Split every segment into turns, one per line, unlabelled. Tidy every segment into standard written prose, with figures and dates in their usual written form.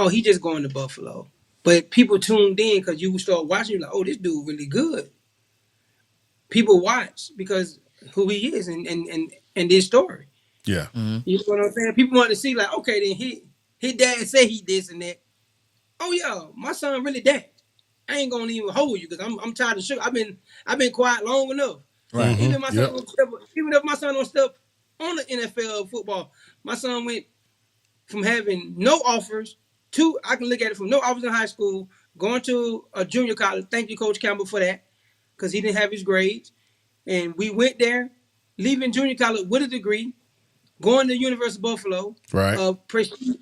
oh, he just going to Buffalo. But people tuned in because you start watching, like, oh, this dude really good. People watch because who he is and this story.
Yeah.
Mm-hmm.
You know what I'm saying? People want to see, like, okay, then his dad say he this and that. Oh yeah, my son really that. I ain't gonna even hold you because I'm tired of sugar. I've been quiet long enough.
Right.
Even my son
Yep.
don't step, even if my son don't step on the NFL football, my son went from having no offers to, I can look at it from no offers in high school, going to a junior college. Thank you, Coach Campbell, for that, because he didn't have his grades. And we went there, leaving junior college with a degree, going to University of Buffalo,
Right.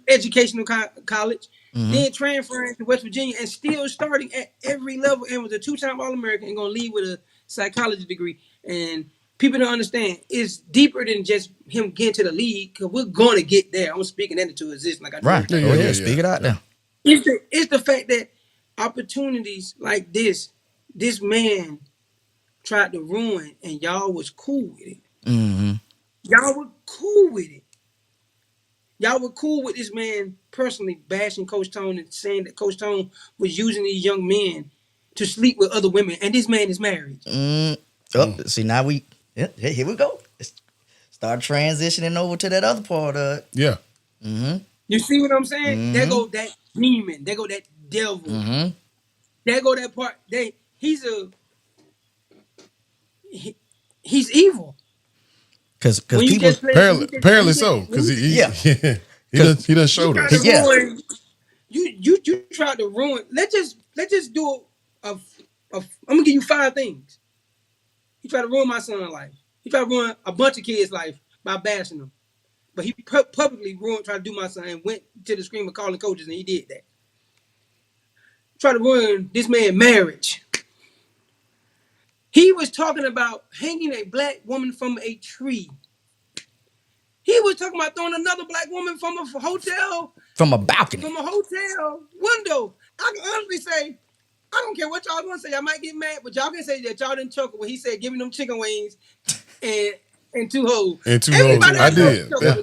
educational college,
Mm-hmm.
then transferring to West Virginia and still starting at every level, and was a two-time All-American and going to leave with a psychology degree. And people don't understand, it's deeper than just him getting to the league, because we're going to get there. I'm speaking that into existence like I do.
Right.
Yeah,
Go ahead.
yeah.
Speak it out now.
It's the fact that opportunities like this man tried to ruin, and y'all was cool with it.
Mm-hmm.
Y'all were cool with it. Y'all were cool with this man personally bashing Coach Tone and saying that Coach Tone was using these young men to sleep with other women, and this man is married.
See, now here we go. Let's start transitioning over to that other part of it.
Yeah.
Mm-hmm.
You see what I'm saying?
Mm-hmm.
There go that demon. There go that devil.
Mm-hmm.
There go that part. He's evil.
Because
When you
people
just play,
Apparently so, because he doesn't show
you
us.
tried to ruin. You tried to ruin. Let's just do I'm gonna give you 5 things. He tried to ruin my son's life. He tried to ruin a bunch of kids' life by bashing them. But he publicly tried to do my son and went to the scream of calling coaches, and he did that. Tried to ruin this man's marriage. He was talking about hanging a black woman from a tree. He was talking about throwing another black woman from a hotel.
From a balcony.
From a hotel window. I can honestly say, I don't care what y'all gonna say. I might get mad, but y'all can say that y'all didn't chuckle when he said giving them chicken wings and 2 hoes.
And 2 hoes. I did. Yeah.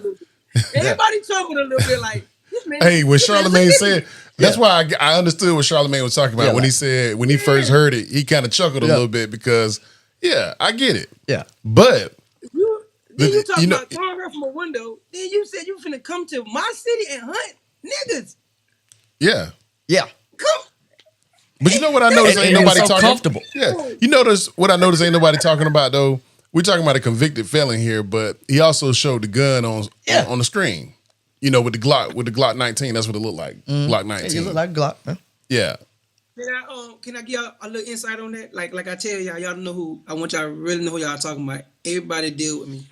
Everybody chuckled a little bit like, this man.
Hey, when Charlamagne said, that's why I understood what Charlamagne was talking about when he said, when he first heard it, he kind of chuckled a little bit because, I get it.
Yeah.
But
you talking about throwing her from a window, then you said you finna come to my city and hunt niggas.
Yeah.
Yeah.
Come.
But you know what I noticed? Ain't nobody
so
talking.
Comfortable.
Yeah. You notice what I noticed? Ain't nobody talking about though. We're talking about a convicted felon here, but he also showed the gun on the screen. You know, with the Glock 19. That's what it looked like. Glock 19.
It looked like Glock. Huh?
Yeah.
Can I give y'all a little insight on that? Like I tell y'all know who. I want y'all to really know who y'all talking about. Everybody deal with me.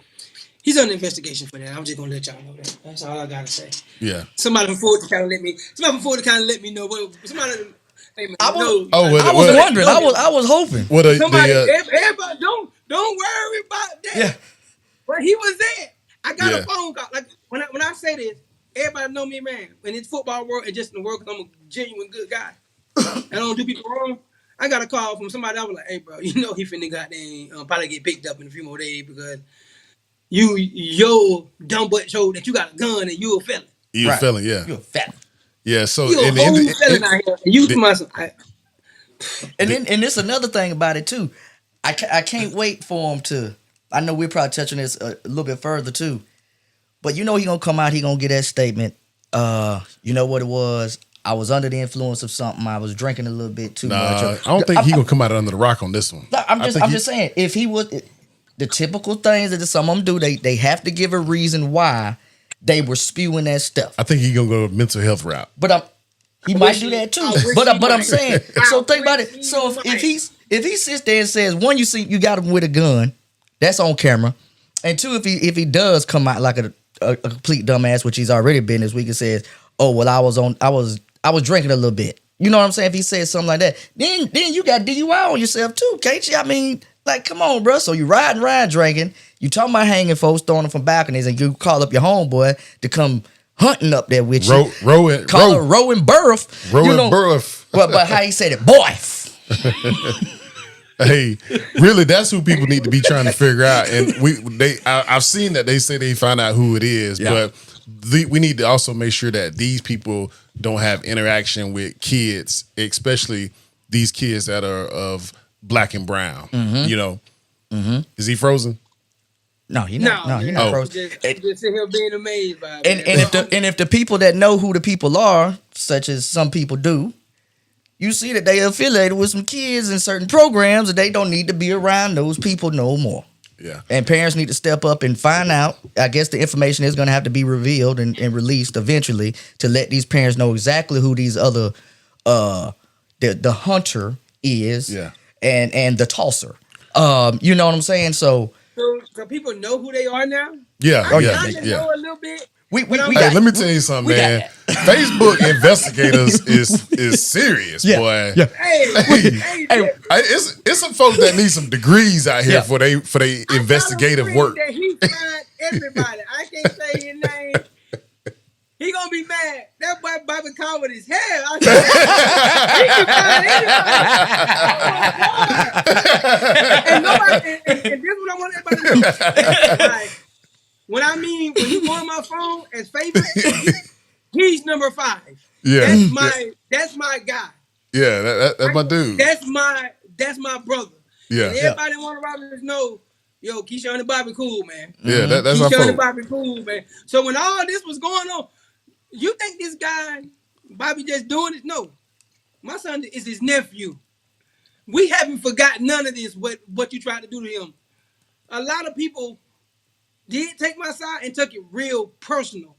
He's on an investigation for that. I'm just gonna let y'all know that. That's all I gotta say.
Yeah.
Somebody from Ford to kind of let me know. Somebody. Hey man,
I was
was
wondering. I was hoping.
Everybody, don't worry about that.
Yeah.
But he was there. I got a phone call. Like when I say this, everybody know me, man. In this football world and just in the world, because I'm a genuine good guy. I don't do people wrong. I got a call from somebody. I was like, "Hey, bro, you know he finna goddamn probably get picked up in a few more days because your dumb butt showed that you got a gun and you a felon.
You a felon, yeah.
You a felon.
Yeah, so
you a whole felon out here. And you to myself.
And this another thing about it too. I can't wait for him to. I know we'll probably touch on this a little bit further too, but you know he gonna come out. He gonna get that statement. You know what it was. I was under the influence of something. I was drinking a little bit too much.
I don't think he gonna come out under the rock on this one.
I'm just saying if he would, the typical things that some of them do, they have to give a reason why they were spewing that stuff.
I think he gonna go mental health route.
But he might do that too. But I'm saying, so think about it. So if he sits there and says, one, you got him with a gun, that's on camera, and two, if he does come out like a complete dumbass, which he's already been this week, and says, oh well, I was drinking a little bit. You know what I'm saying? If he says something like that, then you got DUI on yourself too, can't you? I mean, like, come on, bro. So you riding around drinking, you talking about hanging folks, throwing them from balconies, and you call up your homeboy to come hunting up there with you. Rowing Burf.
Rowing Burf.
But how he said it, boy.
Hey, really, that's who people need to be trying to figure out. And I've seen that they say they find out who it is, but we need to also make sure that these people don't have interaction with kids, especially these kids that are of black and brown. You know, is he frozen?
No, you're not. No, you're not frozen.
Just sit here being amazed by
it. And if the people that know who the people are, such as some people do, you see that they are affiliated with some kids in certain programs, and they don't need to be around those people no more.
Yeah.
And parents need to step up and find out. I guess the information is going to have to be revealed and released eventually to let these parents know exactly who these other, the hunter is, and the tosser. You know what I'm saying? So
people know who they are now.
Yeah.
I know a little bit.
Let me tell you something, man. Facebook investigators is serious, boy.
Yeah.
It's some folks that need some degrees out here for they investigative work.
That he find everybody. I can't say his name. He gonna be mad. That boy Bobby Cobb with his hair. I said, he can find anybody. And this is what I want everybody to know. Like, when you go on my phone as favorite, he's number 5.
Yeah,
that's my guy.
Yeah, that's my dude.
That's my brother.
Yeah,
and everybody want to rob us know, yo, Keyshawn and Bobby cool, man.
Yeah, that's my
Keyshawn and Bobby cool, man. So when all this was going on, you think this guy Bobby just doing it? No, my son is his nephew. We haven't forgotten none of this. What you tried to do to him? A lot of people did take my side and took it real personal.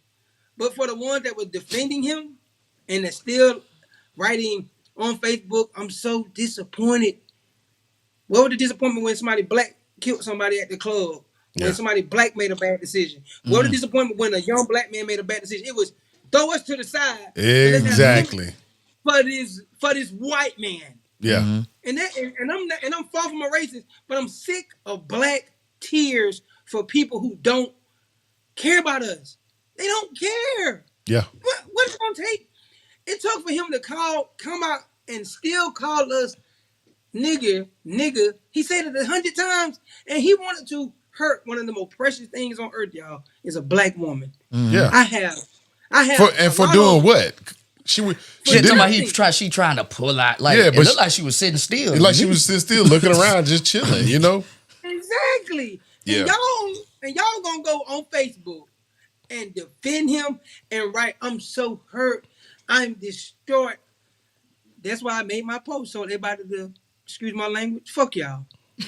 But for the ones that were defending him and they're still writing on Facebook, I'm so disappointed. What was the disappointment when somebody black killed somebody at the club? When somebody black made a bad decision? What was the disappointment when a young black man made a bad decision? It was throw us to the side.
Exactly.
For this white man.
Yeah.
And I'm far from a racist, but I'm sick of black tears for people who don't care about us. They don't care.
Yeah.
What's it gonna take? It took for him to come out and still call us nigga. He said it 100 times, and he wanted to hurt one of the most precious things on earth, y'all, is a black woman.
Yeah.
I have.
For doing what? She
talking about she trying to pull out. Like, it looked like she was sitting still.
Like she was sitting still, looking around, just chilling, you know?
Exactly.
Yeah.
And y'all gonna go on Facebook and defend him and write, I'm so hurt, I'm distraught. That's why I made my post. So everybody to, excuse my language, fuck y'all.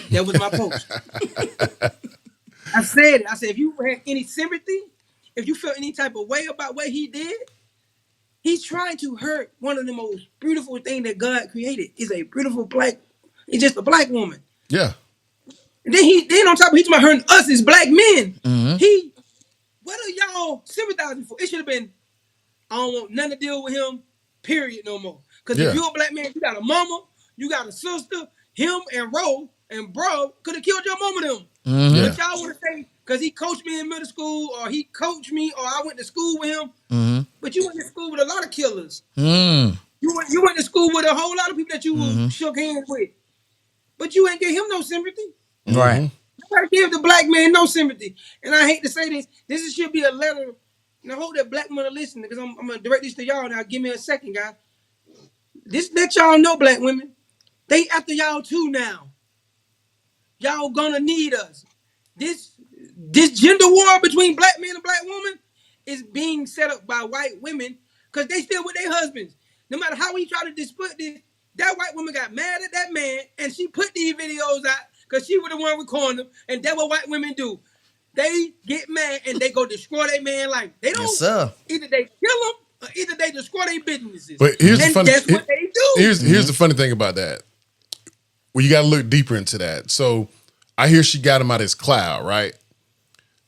That was my post. I said it. I said, if you had any sympathy, if you feel any type of way about what he did, he's trying to hurt one of the most beautiful things that God created. Is a beautiful it's just a black woman.
Yeah.
And then on top of he's about hurting us as black men. What are y'all sympathizing for? It should have been, I don't want nothing to deal with him, period, no more. Because if you're a black man, you got a mama, you got a sister, him and Ro and bro could have killed your mama them. But y'all want to say, because he coached me in middle school, or he coached me, or I went to school with him. But you went to school with a lot of killers. You went to school with a whole lot of people that you shook hands with. But you ain't give him no sympathy.
Right.
You gotta give the black man no sympathy. And I hate to say this. This should be a letter. And I hope that black women are listening, because I'm gonna direct this to y'all now. Give me a second, guys. This let y'all know, black women, they after y'all too now. Y'all gonna need us. This gender war between black men and black women is being set up by white women because they still with their husbands. No matter how we try to dispute this, that white woman got mad at that man and she put these videos out because she was the one recording them. And that's what white women do. They get mad and they go destroy their man life. They don't.
Yes, sir.
Either they kill them or either they destroy their businesses.
But here's the funny,
that's what they do.
Here's the funny thing about that. Well, you got to look deeper into that. So I hear she got him out of his cloud, right?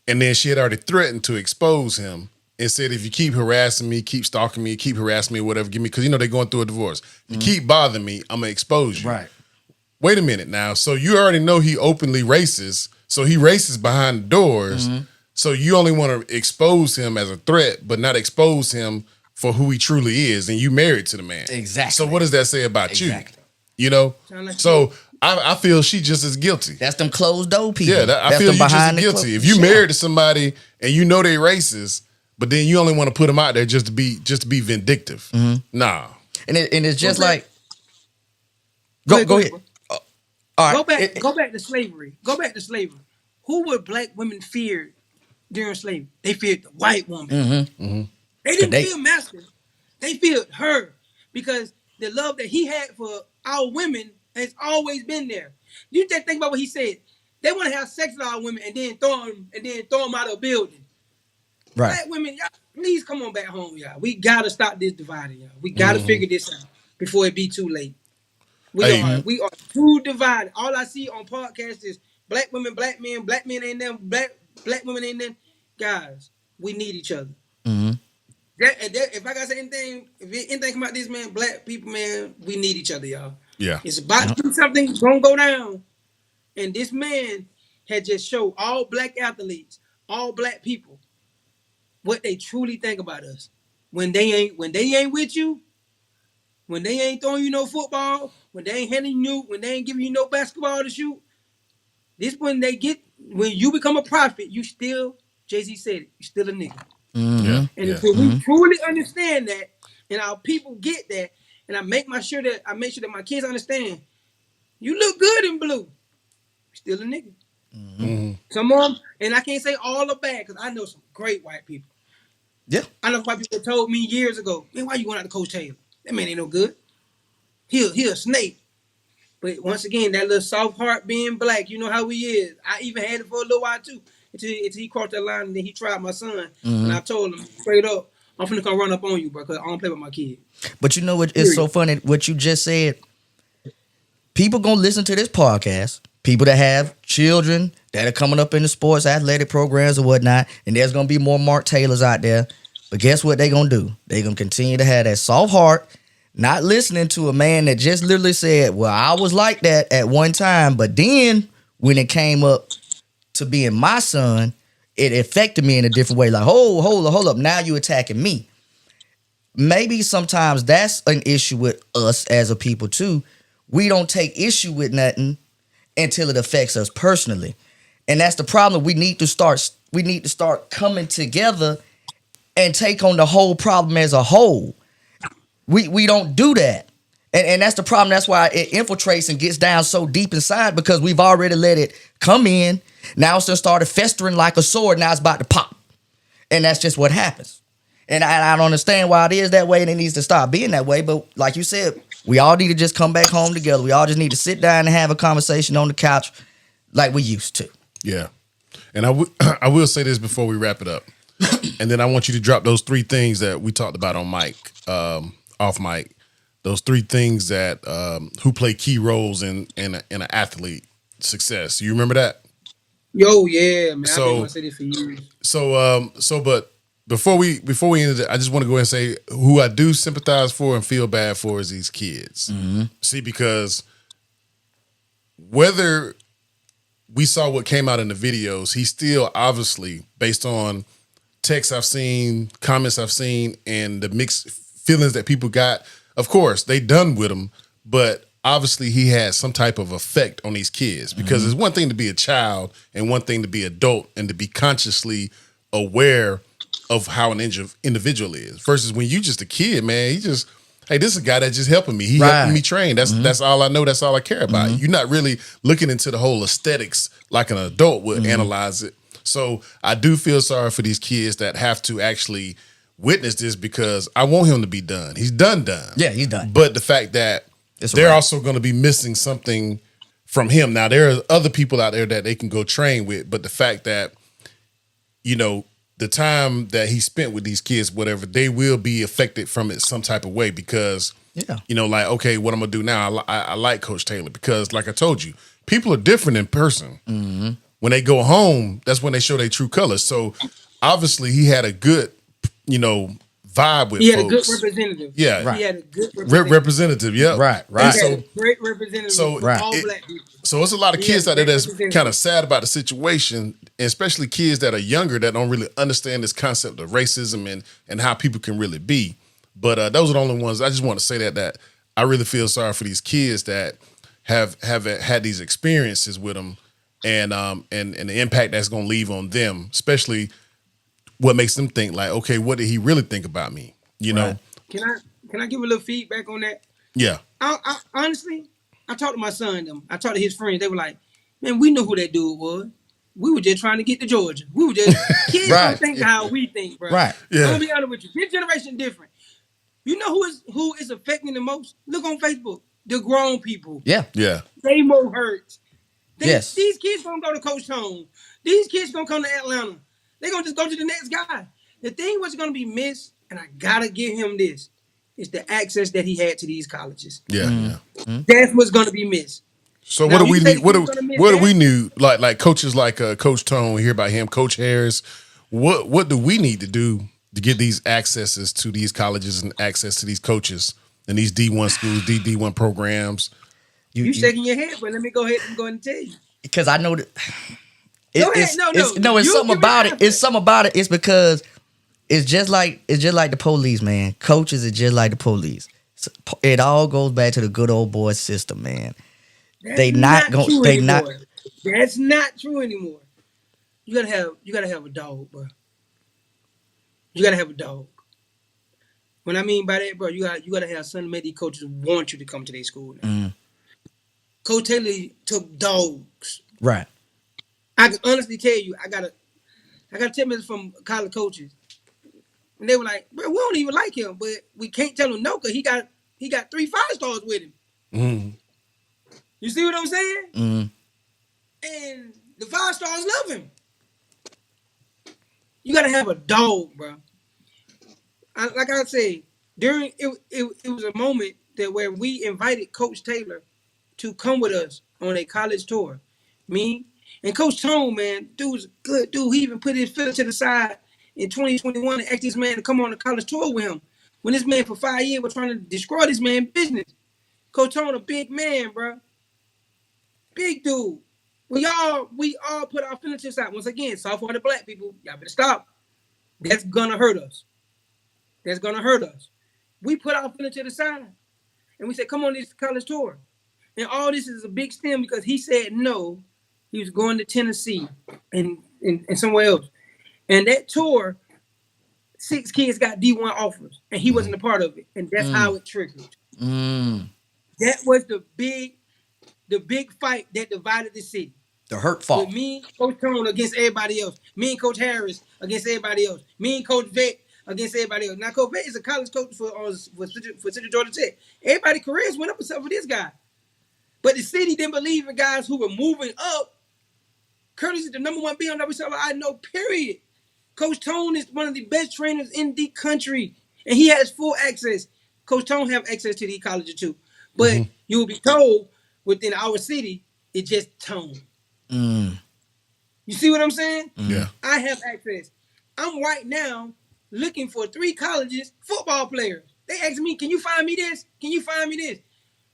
And then she had already threatened to expose him and said, if you keep harassing me, keep stalking me, keep harassing me, whatever, give me, because, they're going through a divorce. You keep bothering me, I'm going to expose you.
Right.
Wait a minute now. So you already know he openly racist. So he racist behind the doors. So you only want to expose him as a threat, but not expose him for who he truly is. And you married to the man.
Exactly.
So what does that say about you?
Like
So I feel she just as guilty.
That's them closed door people.
Yeah, I feel you just as guilty. If you married to somebody and you know they racist, but then you only want to put them out there just to be vindictive. Nah.
And it's just like
Go
go
ahead.
ahead. All right.
Go back to slavery. Go back to slavery. Who would black women fear during slavery? They feared the white woman. They didn't fear master. They feared her because the love that he had for our women has always been there. You just think about what he said. They want to have sex with our women and then throw them out of a building.
Right.
Black women, y'all, please come on back home, y'all. We gotta stop this dividing, y'all. We gotta figure this out before it be too late. We are too divided. All I see on podcasts is black women, black men ain't them, black women ain't them. Guys, we need each other. If I gotta say anything, if anything come out this, man, black people, man, we need each other, y'all.
Yeah.
It's about to do something, gonna go down. And this man had just showed all black athletes, all black people, what they truly think about us. When they ain't with you, when they ain't throwing you no football, when they ain't when they ain't giving you no basketball to shoot, when you become a prophet, you still, Jay-Z said it, you still a nigga. And if we truly understand that, and our people get that, and I make sure that my kids understand, you look good in blue, still a nigga. Some of them, and I can't say all are bad because I know some great white people.
Yeah.
I know white people told me years ago, man, why you going out to Coach Taylor? That man ain't no good. He a snake. But once again, that little soft heart being black, you know how he is. I even had it for a little while too, until he crossed that line and then he tried my son. And I told him straight up, I'm finna come run up on you, bro, because I don't play with my kid.
But you know what? It's so funny what you just said. People gonna listen to this podcast. People that have children that are coming up in the sports, athletic programs or whatnot, and there's gonna be more Mark Taylors out there. But guess what they gonna do? They gonna continue to have that soft heart, not listening to a man that just literally said, well, I was like that at one time, but then when it came up to being my son, it affected me in a different way. Like, hold up, now you attacking me. Maybe sometimes that's an issue with us as a people too. We don't take issue with nothing until it affects us personally. And that's the problem. We need to start coming together and take on the whole problem as a whole. We don't do that. And that's the problem. That's why it infiltrates and gets down so deep inside, because we've already let it come in. Now it's just started festering like a sword. Now it's about to pop. And that's just what happens. And I don't understand why it is that way, and it needs to stop being that way. But like you said, we all need to just come back home together. We all just need to sit down and have a conversation on the couch like we used to.
Yeah. And I will say this before we wrap it up. And then I want you to drop those 3 things that we talked about on mic, off mic. Those 3 things that who play key roles in an athlete success. You remember that?
Yo, yeah, man.
So,
I've been gonna say this for years.
But before we end it, I just want to go ahead and say who I do sympathize for and feel bad for is these kids. See, because whether we saw what came out in the videos, he still obviously, based on texts I've seen, comments I've seen, and the mixed feelings that people got, of course, they done with him, but obviously he had some type of effect on these kids, because it's one thing to be a child and one thing to be adult and to be consciously aware of how an individual is, versus when you just a kid, man. He just, hey, this is a guy that just helping me. He helping me train. That's all I know. That's all I care about. You're not really looking into the whole aesthetics like an adult would analyze it. So I do feel sorry for these kids that have to actually witness this, because I want him to be done. He's done.
Yeah, he's done.
But the fact that they're also going to be missing something from him. Now, there are other people out there that they can go train with, but the fact that, you know, the time that he spent with these kids, whatever, they will be affected from it some type of way, because, you know, like, okay, what I'm going to do now? I like Coach Taylor, because like I told you, people are different in person. When they go home, that's when they show their true colors. So obviously he had a good, you know, vibe with folks.
He had a good representative.
Yeah.
Right. He had a good
representative. Yeah.
Right.
He had a great representative for all black people.
So it's a lot of kids out there that's kind of sad about the situation, and especially kids that are younger that don't really understand this concept of racism and how people can really be. But those are the only ones. I just want to say that I really feel sorry for these kids that have had these experiences with them, and the impact that's going to leave on them, especially what makes them think like, okay, what did he really think about me? You know?
Can I give a little feedback on that?
Yeah.
I honestly, I talked to my son. I talked to his friends. They were like, "Man, we knew who that dude was. We were just trying to get to Georgia. We were just kids don't think how we think, bro.
Right.
I'm gonna be honest with you. This generation different. You know who is affecting the most? Look on Facebook. The grown people.
Yeah.
Yeah.
They more hurt.
Yes.
These kids gonna go to Coach Tone. These kids gonna come to Atlanta. They gonna just go to the next guy. The thing was gonna be missed, and I gotta give him this. It's the access that he had to these colleges.
Yeah.
That's what's gonna be missed.
So
Now,
what do we
you say
need? What
he's gonna miss
do
that?
we need? Like coaches like Coach Tone, we hear about him, Coach Harris. What do we need to do to get these accesses to these colleges and access to these coaches and these D1 schools, D1 programs?
You shaking your head, but let me go ahead and tell you.
Because I know that
Go ahead. No,
it's
you
something
give me
about
the
it. It's something about it. It's because it's just like the police, man. Coaches are just like the police. So it all goes back to the good old boy system, man.
That's not true anymore. You gotta have a dog, bro. You gotta have a dog. What I mean by that, bro, you gotta have some of these coaches want you to come to their school now. Coach Taylor took dogs.
Right.
I can honestly tell you, I got 10 minutes from college coaches. And they were like, bro, we don't even like him, but we can't tell him no, because he got 3 5-stars with him.
Mm-hmm.
You see what I'm saying?
Mm.
And the 5-stars love him. You gotta have a dog, bro. Like I said, during it was a moment that where we invited Coach Taylor to come with us on a college tour. Me and Coach Tone, man, dude's a good dude. He even put his foot to the side in 2021 and asked this man to come on a college tour with him. When this man for 5 years was trying to destroy this man's business. Coach Tone, a big man, bro. Big dude. We all put our feelings to the side. Once again, soft-hearted black people, y'all better stop. That's gonna hurt us. That's gonna hurt us. We put our feelings to the side. And we said, come on this college tour. And all this is a big stem because he said no. He was going to Tennessee and somewhere else. And that tour, 6 kids got D1 offers. And he wasn't a part of it. And that's how it triggered. That was the big fight that divided the city.
The hurt fault.
With me, Coach Tone against everybody else. Me and Coach Harris against everybody else. Me and Coach Vic against everybody else. Now, Coach Vic is a college coach for Central Georgia Tech. Everybody's careers went up except for this guy. But the city didn't believe in guys who were moving up. Curtis is the number 1 BMW seller I know, period. Coach Tone is one of the best trainers in the country. And he has full access. Coach Tone have access to the colleges too. But you will be told within our city, it's just Tone. You see what I'm saying?
Yeah.
I have access. I'm right now looking for 3 colleges, football players. They ask me, can you find me this? Can you find me this?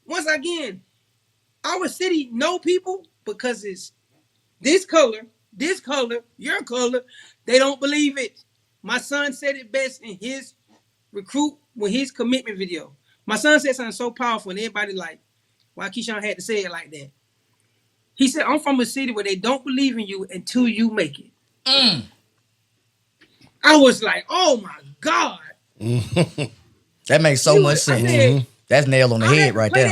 Once again, our city know people because it's this color, your color. They don't believe it. My son said it best in his his commitment video. My son said something so powerful and everybody like, why Keyshawn had to say it like that. He said, I'm from a city where they don't believe in you until you make it. I was like, oh my God.
That makes so much sense.
Said,
that's nail on the head right there.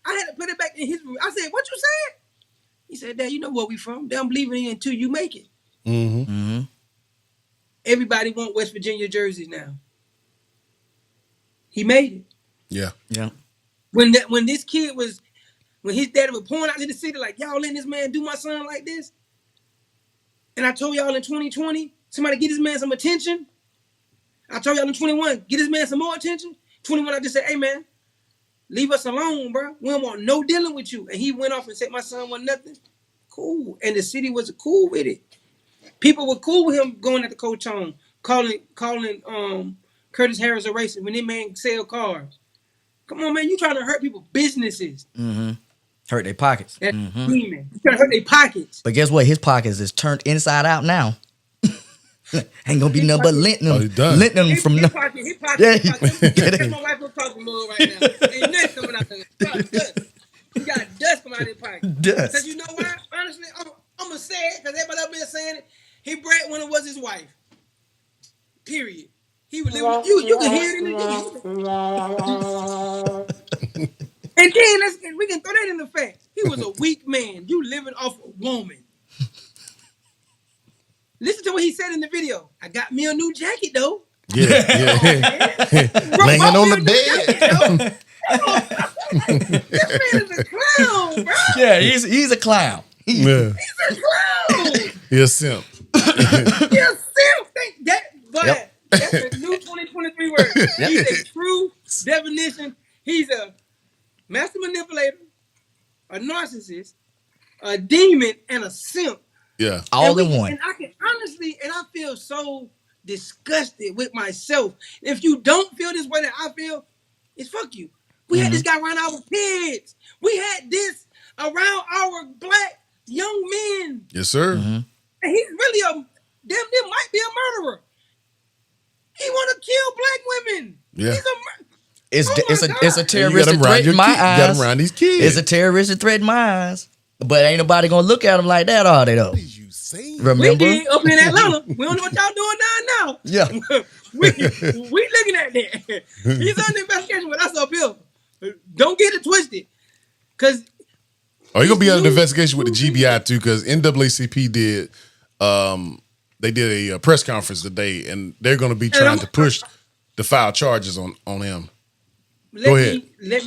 I had to put it back in his room. I said, what you said? He said, Dad, you know where we from. They don't believe in you until you make it. Everybody want West Virginia jerseys now. He made it.
Yeah.
When this kid was, when his daddy was pouring out to the city like, y'all letting this man do my son like this? And I told y'all in 2020, somebody get this man some attention. I told y'all in 21, get this man some more attention. 21, I just said, hey man, leave us alone, bro. We don't want no dealing with you. And he went off and said my son wasn't nothing. Cool. And the city was cool with it. People were cool with him going at the Coach Tone, calling Curtis Harris a racist when that man sell cars. Come on, man, you trying to hurt people's businesses.
Hurt their pockets.
That's demon. You trying to hurt their pockets.
But guess what? His pockets is turned inside out now. Ain't gonna be nothing but lenting them from
his pocket.
Yeah.
That's my wife was talking more right now. Ain't nothing coming out there. Dust. You got dust coming out of his pocket.
Dust.
Because you know why? Honestly, I'm gonna say it because everybody else been saying it. He bred when it was his wife. Period. He was living. You can hear it in the. And then we can throw that in the fact. He was a weak man. You living off a woman. Listen to what he said in the video. I got me a new jacket though.
Yeah. Laying on the bed.
This man is a clown, bro.
Yeah, he's a clown.
He's a clown.
He's a simp.
But that's a new 2023 word. He's a true definition. He's a master manipulator, a narcissist, a demon, and a simp.
Yeah.
All in one.
And I can honestly, and I feel so disgusted with myself. If you don't feel this way that I feel, it's fuck you. We had this guy around our kids. We had this around our black young men.
Yes, sir.
And he's really there might be a murderer. He want to kill black women.
Yeah.
It's a terroristic threat in my eyes.
You got him around these kids.
It's a terroristic threat in my eyes. But ain't nobody gonna look at him like that, are they though?
What is you saying?
Remember?
We did up in Atlanta. We don't know what y'all doing now.
Yeah.
we looking at that. He's under investigation with us up here. Don't get it twisted. Cause
you're gonna be under investigation with the GBI too, because NAACP did they did a press conference today, and they're gonna be trying to push the file charges on him. Go ahead.
Let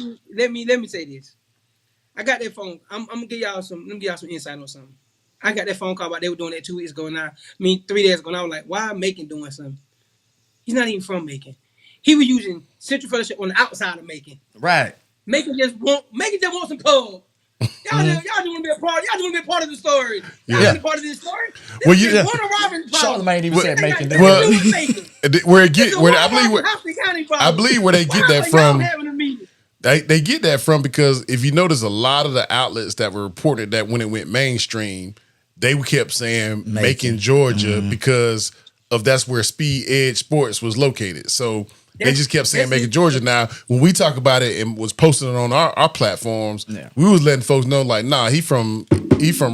me say this. I got that phone. I'm gonna give y'all some insight on something. I got that phone call about they were doing that 2 weeks ago now. 3 days ago. And I was like, why Macon doing something? He's not even from Macon. He was using Central Fellowship on the outside of Macon.
Right.
Macon just want some pub. Y'all just want to be a part. Y'all just want to be a part of the story. Y'all want to be a part of this story.
Well, you
Charlamagne even said Macon.
I believe where they get that from. They get that from because if you notice, a lot of the outlets that were reported that when it went mainstream, they kept saying Macon, Georgia, because of that's where Speed Edge Sports was located. So they just kept saying Macon, Georgia. Now, when we talk about it and was posting it on our platforms, we was letting folks know like, nah, he from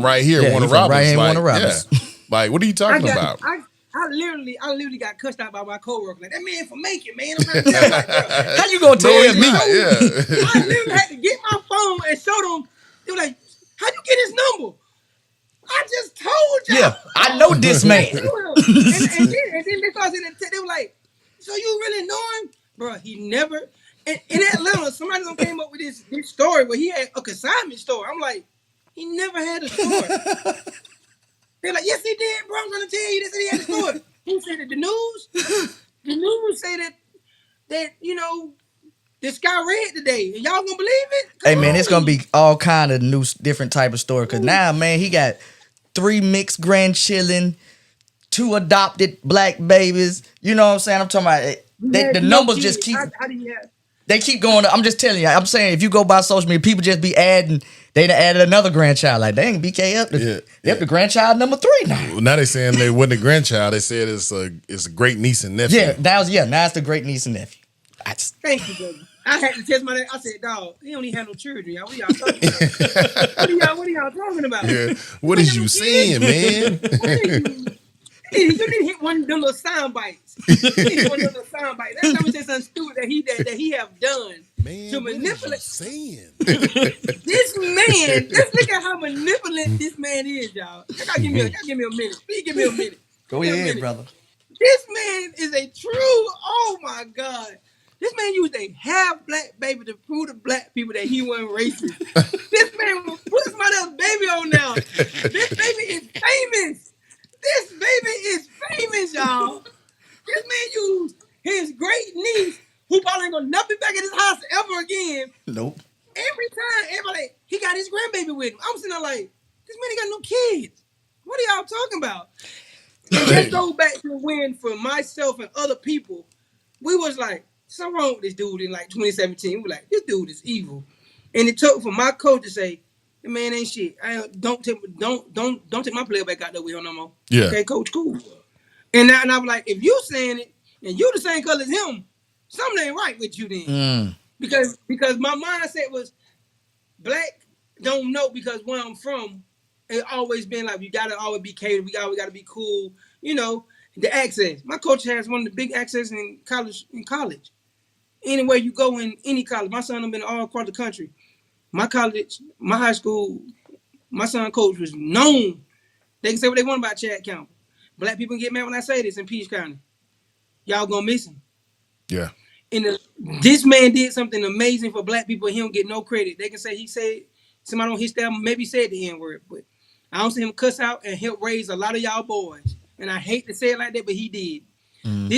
right here, Warner Robins.
Right here, Warner Robins.
Yeah. Like, what are you talking about?
I literally got cussed out by my coworker. Like, that man from Macon, man. I'm like,
how you gonna tell me?
I literally had to get my phone and show them. They were like, how'd you get his number? I just told you.
Yeah, I know this man.
and then they started saying, they were like, so you really know him? Bro, he never. In Atlanta, somebody came up with this story where he had a consignment store. I'm like, he never had a store. They're like, yes, he did, bro. I'm gonna tell you this. He had a store. Who said it? The news say that the sky red today. And y'all gonna believe it?
Hey man, it's gonna be all kind of new, different type of story. Cause now, man, he got 3 mixed grandchildren, 2 adopted black babies. You know what I'm saying? I'm talking about the numbers just keep.
How do you have?
They keep going. I'm just telling you. I'm saying if you go by social media, people just be adding. They done added another grandchild. Like, dang, BK up to grandchild number 3 now.
Well, now they saying they wasn't a grandchild. They said it's a great niece and nephew.
Yeah, now it's the great niece and nephew.
Thank you, brother. I had to test my name. I said, dog, he don't even have no children, y'all. What are y'all talking about? what are y'all talking about?
Yeah. What is you saying, man?
You need to hit one of them little sound bites. That's how much something stupid that he have done to manipulate. This man, let's look at how manipulative this man is, y'all. Give me a minute. Please give me a minute.
Go ahead, brother.
This man is a true. Oh my God. This man used a half black baby to prove to black people that he wasn't racist. This man put somebody else's baby on now. This baby is famous. This baby is famous, y'all. This man used his great niece, who probably ain't gonna never be back at his house ever again.
Nope.
Every time, everybody, he got his grandbaby with him. I'm sitting there like, this man ain't got no kids. What are y'all talking about? And let's go back to when, for myself and other people, we was like, something wrong with this dude in like 2017. We were like, this dude is evil. And it took for my coach to say, the man ain't shit. Don't take my player back out there with him no more.
Yeah.
Okay, coach, cool. And I was like, if you saying it and you the same color as him, something ain't right with you then. Because my mindset was black don't know because where I'm from, it always been like we gotta always be catered, we gotta be cool, you know. The access. My coach has one of the big access in college. Anywhere you go in any college, my son have been all across the country. My college, my high school, my son coach was known. They can say what they want about Chad Campbell. Black people get mad when I say this in Peach County. Y'all gonna miss him.
Yeah.
And this man did something amazing for black people. He don't get no credit. They can say he said somebody on his staff maybe said the N word, but I don't see him cuss out and help raise a lot of y'all boys. And I hate to say it like that, but he did. Mm.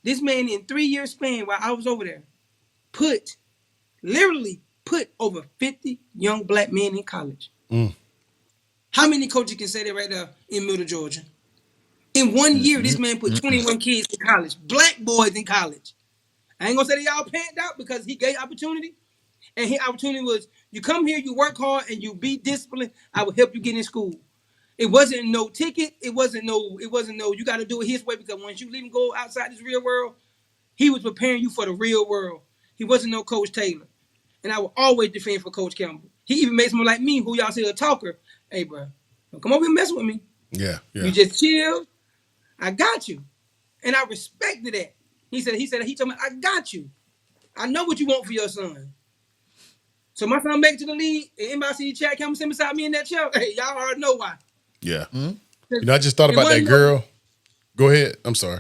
This man in 3 years span while I was over there, literally put over 50 young black men in college. Mm. How many coaches can say that right there in Middle Georgia? In 1 year, this man put 21 kids in college, black boys in college. I ain't gonna say they all panned out because he gave opportunity. And his opportunity was, you come here, you work hard, and you be disciplined, I will help you get in school. It wasn't no ticket. It wasn't no, you got to do it his way, because once you leave and go outside this real world, he was preparing you for the real world. He wasn't no Coach Taylor. And I will always defend for Coach Campbell. He even made someone like me, who y'all see a talker. Hey, bro, don't come over here and mess with me.
Yeah.
You just chill. I got you. And I respected that. He told me, I got you. I know what you want for your son. So my son make it to the league, and anybody see Chad Campbell sitting beside me in that chair, hey, y'all already know why.
Yeah. Mm-hmm. I just thought about that girl. Go ahead. I'm sorry.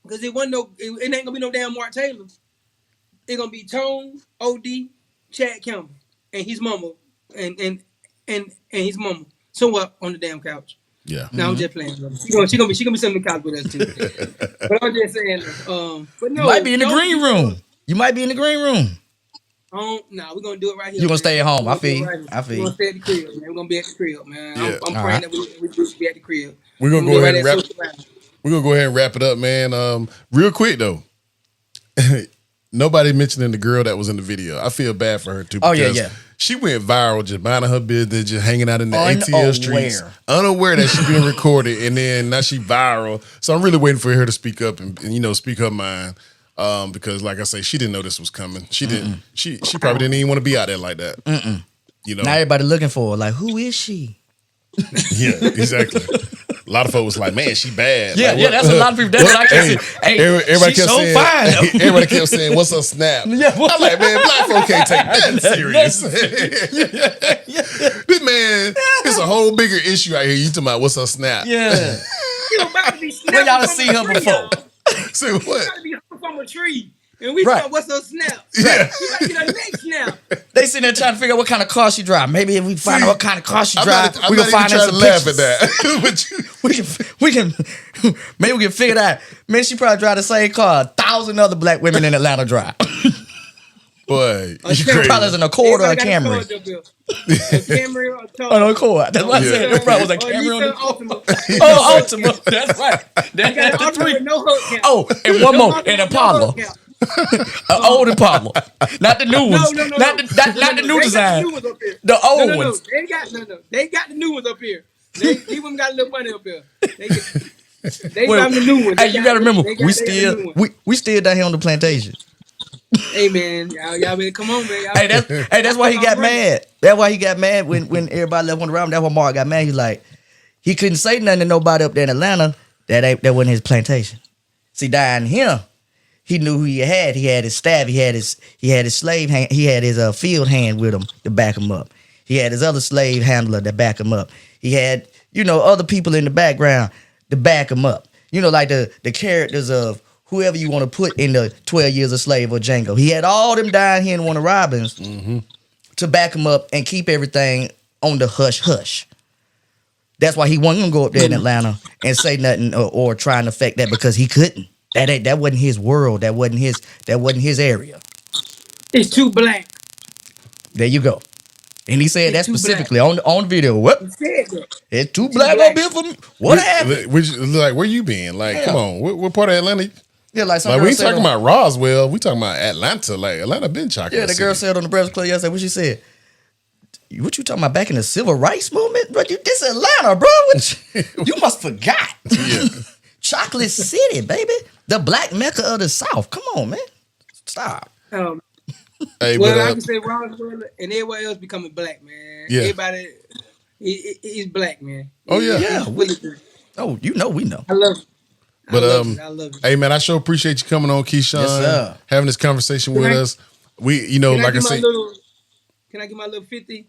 Because
it ain't gonna be no damn Mark Taylor. It's gonna be Tone, OD, Chad Campbell, and his mama, and his mama somewhere on the damn couch.
Yeah.
Now I'm just playing. She gonna be sitting on the couch with us too. But I'm just saying. But no,
you might be in the green room. You might be in the green room.
We're gonna do it right here.
You're gonna stay at home. I feel you.
We're gonna stay at the crib, man. We're gonna be at the crib, man.
Yeah.
I'm praying that we be at the crib.
We're gonna go ahead and wrap. We're gonna go ahead and wrap it up, man. Real quick though. Nobody mentioning the girl that was in the video. I feel bad for her too. Because she went viral just minding her business, just hanging out in the ATL streets, unaware that she being recorded, and then now she viral. So I'm really waiting for her to speak up and speak her mind. Because like I say, she didn't know this was coming. She didn't. She probably didn't even want to be out there like that.
Now everybody looking for her. Like, who is she?
Yeah, exactly. A lot of folks was like, man, she bad.
Yeah,
like,
that's a lot of people. That's what I can say.
Everybody kept saying, fine. Everybody kept saying, what's her snap? Yeah, I'm like, man, black folk can't take that serious. This man, it's a whole bigger issue out here. You talking about what's her snap?
Yeah.
About to be
where y'all see her before?
Say what?
She got to be hung from a tree. And we thought, what's her snap?
Yeah.
She might get her next snap.
They sitting there trying to figure out what kind of car she drive. Maybe if we find out what kind of car she drive, we can find out some
laugh at that.
we can maybe we can figure that. Man, she probably drive the same car 1,000 other black women in Atlanta drive.
Boy,
she probably is an Accord or a Camry.
A Camry or a Toyota.
Oh, no, Accord. That's what I said. It probably was a Camry or an Altima. Oh, Altima. That's right. That's the three.
No hook.
Oh, and one more, an Impala. An old Impala, not the new ones.
No.
Not the new design. The old ones.
They got the new ones up here. These women got a little money up here. They got the new ones.
Hey, you gotta remember, we still down here on the plantation.
Hey man, y'all better come on, man.
That's why he got mad. That's why he got mad when everybody left one around. That's why Mark got mad. He's like, he couldn't say nothing to nobody up there in Atlanta. That wasn't his plantation. See, down here, he knew who he had. He had his staff. He had his slave hand. He had his field hand with him to back him up. He had his other slave handler to back him up. He had, other people in the background to back him up. Like the characters of whoever you want to put in the 12 Years a Slave or Django. He had all them down here in Warner Robins to back him up and keep everything on the hush-hush. That's why he wasn't going to go up there in Atlanta and say nothing or try and affect that, because he couldn't. That wasn't his world. That wasn't his area.
It's too black.
There you go. And he said that specifically on the video. What?
He said that.
It's too black up here for me. What happened?
Where you been? Like, come on. What part of Atlanta?
Yeah, like
we ain't talking about Roswell. We talking about Atlanta. Like, Atlanta been chocolate.
Yeah, the girl said on the Breakfast Club yesterday, what she said? What you talking about back in the civil rights movement? Bro, this Atlanta, bro. You must forgot.
Yeah.
Chocolate City, baby. The black mecca of the South. Come on, man. Stop.
Hey,
I can say Roswell and everybody else becoming black, man.
Yeah.
Everybody is black, man.
Oh, yeah.
Yeah. We know.
I love it. I
But
love it. I love it.
hey man, I sure appreciate you coming on,
Yes,
Keyshawn,
sir.
having this conversation
Can
with
I
us. We,
can I
like I
get my
say,
little can I get my little 50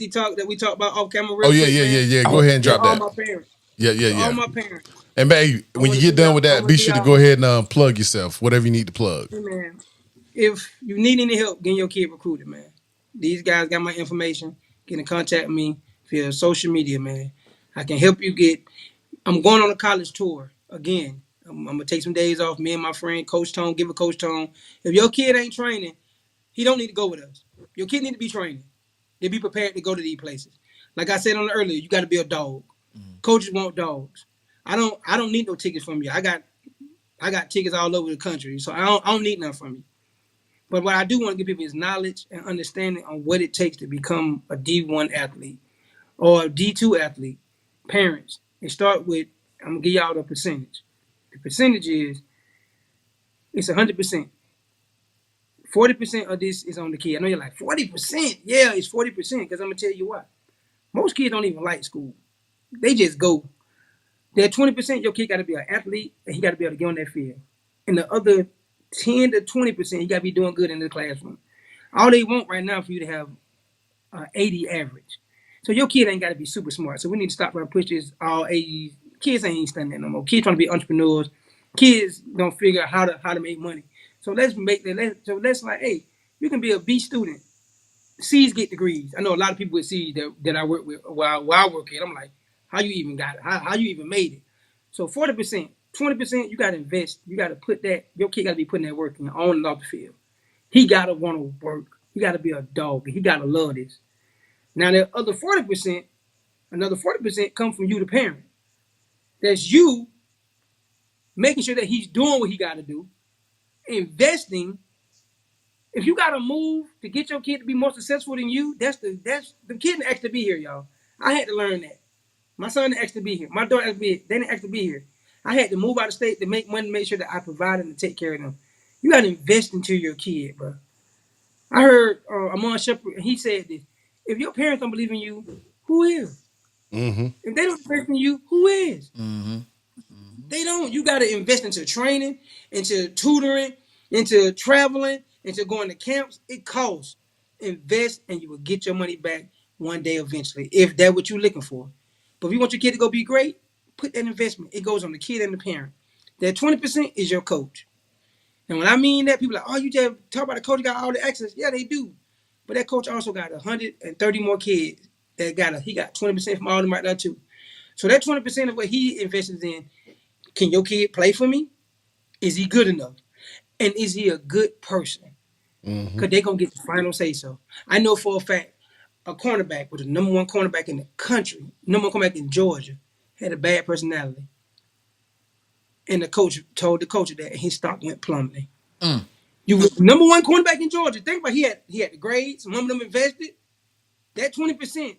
talk that we talked about off camera
oh
real
yeah,
quick,
yeah, yeah,
man?
yeah. Go
Oh,
ahead and
To
drop
yeah.
all
that.
my parents.
Yeah, yeah,
To all
yeah.
my parents.
And hey,
I
when you
want to
get
give
done
y'all
with
I
that,
want
be
to give
sure to
y'all
go ahead and plug yourself, whatever you need to plug.
hey man. If you need any help getting your kid recruited, man, these guys got my information. Get in contact with me via social media, man. I can help you get. I'm going on a college tour again. I'm gonna take some days off. Me and my friend Coach Tone, give a Coach Tone. If your kid ain't training, he don't need to go with us. Your kid need to be training. They be prepared to go to these places. Like I said on the earlier, you got to be a dog. Coaches want dogs. I don't need no tickets from you. I got tickets all over the country, so I don't need nothing from you. But what I do want to give people is knowledge and understanding on what it takes to become a D1 athlete or a D2 athlete. Parents, and start with, I'm gonna give y'all the percentage. The percentage is it's 100%. 40% of this is on the kid. I know you're like 40%. Yeah, it's 40% because I'm gonna tell you why. Most kids don't even like school. They just go. That 20%, your kid got to be an athlete and he got to be able to get on that field. And the other 10 to 20%, he got to be doing good in the classroom. All they want right now for you to have 80 average. So your kid ain't got to be super smart. So we need to stop trying to push this all 80s. Kids ain't studying that no more. Kids trying to be entrepreneurs. Kids don't figure out how to make money. So let's make that. Let's like, hey, you can be a B student. C's get degrees. I know a lot of people with C's that I work with while I work here. I'm like, how you even got it? How you even made it? So 40%, 20%, you got to invest. You got to put that. Your kid got to be putting that work in on and off the field. He got to want to work. He got to be a dog. He got to love this. Now the other 40%, another 40% come from you, the parent. That's you making sure that he's doing what he got to do, investing. If you got to move to get your kid to be more successful than you, that's the kid didn't ask to be here, y'all. I had to learn that. My son didn't ask to be here. My daughter asked to be here. They didn't ask to be here. I had to move out of state to make money, make sure that I provided and take care of them. You got to invest into your kid, bro. I heard Amon Shepard. He said this: if your parents don't believe in you, who is?
Mm-hmm.
If they don't invest in you, who is?
Mm-hmm.
They don't. You got to invest into training, into tutoring, into traveling, into going to camps. It costs. Invest, and you will get your money back one day eventually, if that's what you're looking for. But if you want your kid to go be great, put that investment. It goes on the kid and the parent. That 20% is your coach. And when I mean that, people are like, oh, you just talk about the coach got all the access. Yeah, they do. But that coach also got 130 more kids he got 20% from all of them right there too. So that 20% of what he invests in, can your kid play for me? Is he good enough? And is he a good person?
Mm-hmm.
Because they're going to get the final say so. I know for a fact a cornerback was the number one cornerback in the country, number one cornerback in Georgia, had a bad personality. And the coach told the coach that, and his stock went plummeting.
Mm.
You were the number one cornerback in Georgia. Think about he had the grades. Some of them invested. That 20%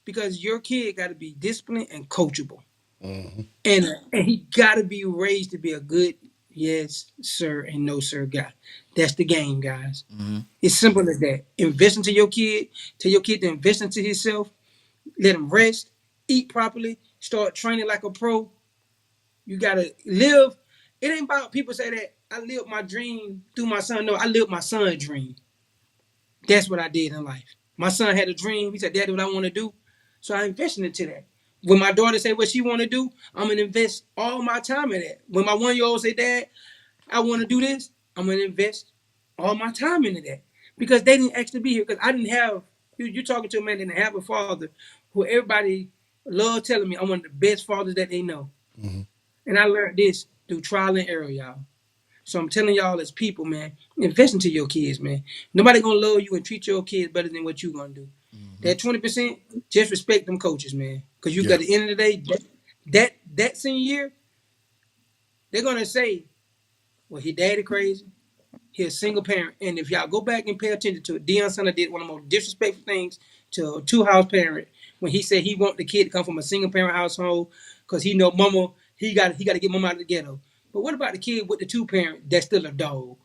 because your kid got to be disciplined and coachable.
Mm-hmm.
And he got to be raised to be a good yes sir and no sir guy. That's the game, guys.
Mm-hmm.
It's simple as that. Invest into your kid. Tell your kid to invest into himself. Let him rest. Eat properly. Start training like a pro. You gotta live. It ain't about people say that I lived my dream through my son. No, I lived my son's dream. That's what I did in life. My son had a dream. He said, "Daddy, what I want to do." So I invested into that. When my daughter say what she want to do, I'm gonna invest all my time in that. When my 1 year old say, "Dad, I want to do this," I'm gonna invest all my time into that because they didn't actually be here. Because I didn't have you talking to a man that didn't have a father who everybody loved telling me I'm one of the best fathers that they know.
Mm-hmm.
And I learned this through trial and error, y'all. So I'm telling y'all as people, man, invest into your kids, man. Nobody gonna love you and treat your kids better than what you gonna do.
Mm-hmm.
That 20%, just respect them coaches, man. Because you
Yeah.
got the end of the day, that senior year, they're gonna say, well, his daddy crazy. He a single parent. And if y'all go back and pay attention to it, Deion Sanders did one of the most disrespectful things to a two-house parent when he said he want the kid to come from a single parent household because he know mama, he got to get mama out of the ghetto. But what about the kid with the two parent that's still a dog?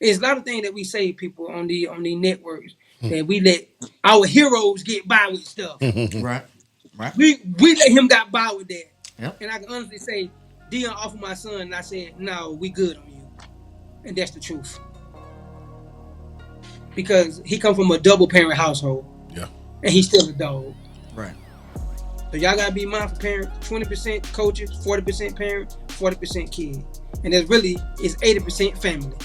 There's a lot of things that we say, people, on the networks that we let our heroes get by with stuff.
Right. Right.
We let him got by with that.
Yep.
And I can honestly say, Dion offered my son, and I said, no, we good on you. And that's the truth. Because he come from a double parent household.
Yeah.
And he's still a dog.
Right.
So y'all gotta be mindful parents. 20% coaches, 40% parent, 40% kid. And that really is 80% family.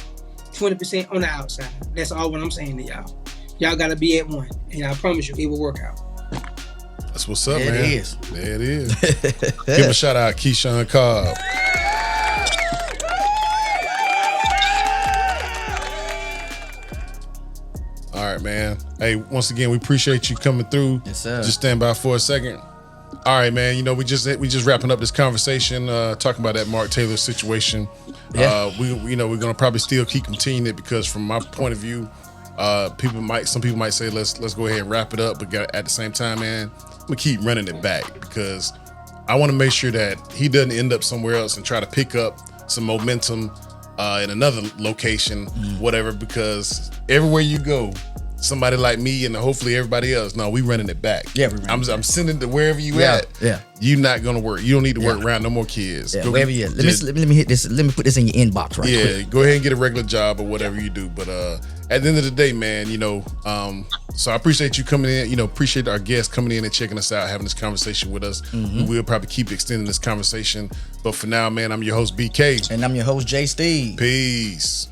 20% on the outside. That's all what I'm saying to y'all. Y'all gotta be at one. And I promise you, it will work out.
That's what's up,
There
man.
it is.
There it is. Give him a shout out, Keyshawn Cobb. All right, man. Hey, once again, we appreciate you coming through.
Yes, sir.
Just stand by for a second. All right, man. You know, we just wrapping up this conversation, talking about that Mark Taylor situation.
Yeah.
We're gonna probably still keep continuing it because, from my point of view, some people might say let's go ahead and wrap it up, but at the same time, man, I'm gonna keep running it back because I want to make sure that he doesn't end up somewhere else and try to pick up some momentum in another location, whatever. Because everywhere you go, somebody like me and hopefully everybody else, no, we running it back.
Yeah, we running
I'm sending to wherever you
Yeah,
at.
yeah.
You're not gonna work. You don't need to work around no more kids.
Yeah,
Go
wherever
get-
you at. Let me hit this. Let me put this in your inbox right
yeah,
quick.
go ahead and get a regular job or whatever you do. But at the end of the day, man, you know, so I appreciate you coming in. You know, appreciate our guests coming in and checking us out, having this conversation with us. We will probably keep extending this conversation. But for now, man, I'm your host, BK.
And I'm your host, Jay Steve.
Peace.